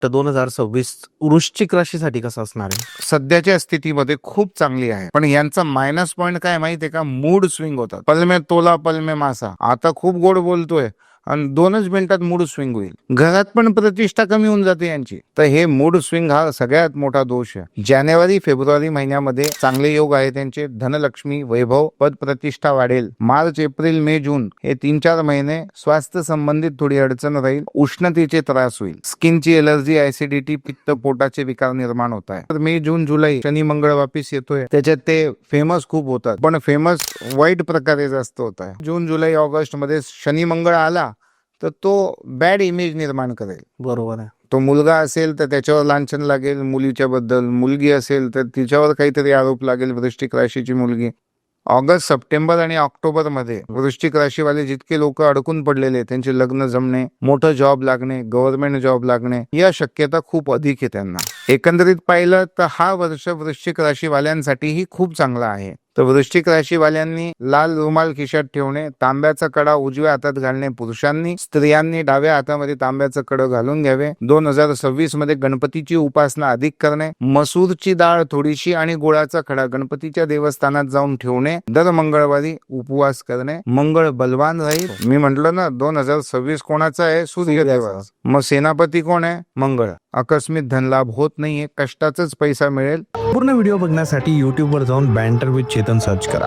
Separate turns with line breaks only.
वाटतं 2026 वृश्चिक राशीसाठी कसं असणार आहे?
सध्याच्या स्थितीमध्ये खूप चांगली आहे, पण यांचा मायनस पॉइंट काय माहितीये का? मूड स्विंग होतात. पल में तोला पल में मासा. आता खूप गोड बोलतोय आणि 2च मिनिटात मूड स्विंग होईल. घरात पण प्रतिष्ठा कमी होऊन जाते यांची. तर हे मूड स्विंग हा सगळ्यात मोठा दोष आहे. जानेवारी फेब्रुवारी महिन्यामध्ये चांगले योग आहे त्यांचे. धनलक्ष्मी, वैभव, पद प्रतिष्ठा वाढेल. मार्च एप्रिल मे जून हे 3-4 महिने स्वास्थ्य संबंधित थोडी अडचण राहील. उष्णतेचे त्रास होईल. स्किनची एलर्जी, ऍसिडिटी, पित्त, पोटाचे विकार निर्माण होत आहे. तर मे जून जुलै शनी मंगळ वापिस येतोय, त्याच्यात ते फेमस खूप होतात, पण फेमस वाईट प्रकारे जास्त होत आहे. जून जुलै ऑगस्ट मध्ये शनी मंगळ आला तर तो बॅड इमेज निर्माण करेल.
बरोबर आहे.
तो मुलगा असेल तर त्याच्यावर लांछन लागेल मुलीच्या बद्दल, मुलगी असेल तर तिच्यावर काहीतरी आरोप लागेल, वृश्चिक राशीची मुलगी. ऑगस्ट, सप्टेंबर आणि ऑक्टोबर मध्ये वृश्चिक राशीवाले जितके लोक अडकून पडलेले त्यांचे लग्न जमणे, मोठं जॉब लागणे, गव्हर्नमेंट जॉब लागणे या शक्यता खूप अधिक आहे त्यांना. एकंदरीत पाहिलं तर हा वर्ष वृश्चिक राशीवाल्यांसाठीही खूप चांगला आहे. तर वृश्चिक राशीवाल्यांनी लाल रुमाल खिशात ठेवणे, तांब्याचा कडा उजव्या हातात घालणे पुरुषांनी, स्त्रियांनी डाव्या हातामध्ये तांब्याचं कडं घालून घ्यावे. 2026 मध्ये गणपतीची उपासना अधिक करणे, मसूरची डाळ थोडीशी आणि गुळाचा खडा गणपतीच्या देवस्थानात जाऊन ठेवणे, दर मंगळवारी उपवास करणे. मंगळ बलवान राहील. मी म्हंटल ना 2026 कोणाचा आहे? सूर्यदेवाचा. मग सेनापती कोण आहे? मंगळ. आकस्मिक धनलाभ होत नाहीये, कष्टाचाच पैसा मिळेल.
पूर्ण व्हिडिओ बघण्यासाठी YouTube वर जाऊन बँटर विथ चेतन सर्च करा.